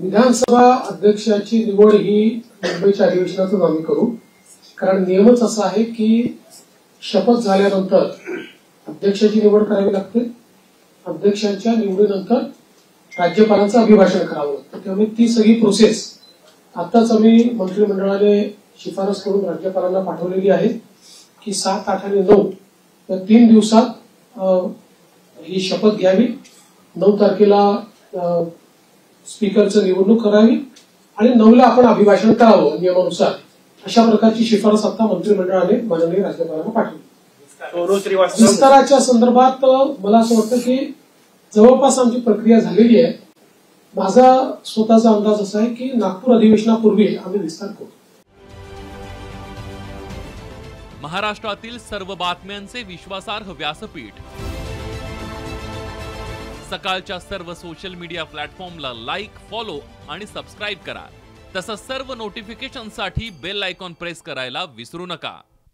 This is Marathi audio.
विधानसभा अध्यक्षाची निवड ही मुंबईच्या अधिवेशनातून आम्ही करू, कारण नियमच असा आहे की शपथ झाल्यानंतर अध्यक्षाची निवड करावी लागते. अध्यक्षांच्या निवडीनंतर राज्यपालांचं अभिभाषण करावं लागतं. त्यामुळे ती सगळी प्रोसेस आताच आम्ही मंत्रिमंडळाने शिफारस करून राज्यपालांना पाठवलेली आहे की 7, 8 आणि 9 या 3 दिवसात ही शपथ घ्यावी. 9 तारखेला स्पीकरचं निवडणूक करावी आणि 9ला आपण अभिभाषण करावं नियमानुसार. अशा प्रकारची शिफारस आता मंत्रिमंडळाने माननीय राज्यपालांना पाठवली. विस्ताराच्या संदर्भात मला असं वाटतं की जवळपास आमची प्रक्रिया झालेली आहे. माझा स्वतःचा अंदाज असा आहे की नागपूर अधिवेशनापूर्वी आम्ही विस्तार करू. महाराष्ट्रातील सर्व बातम्यांचे विश्वासार्ह व्यासपीठ. सकाळच्या सर्व सोशल मीडिया प्लॅटफॉर्मला लाईक, फॉलो आणि सबस्क्राईब करा. तसंच सर्व नोटिफिकेशनसाठी बेल आयकॉन प्रेस करायला विसरू नका.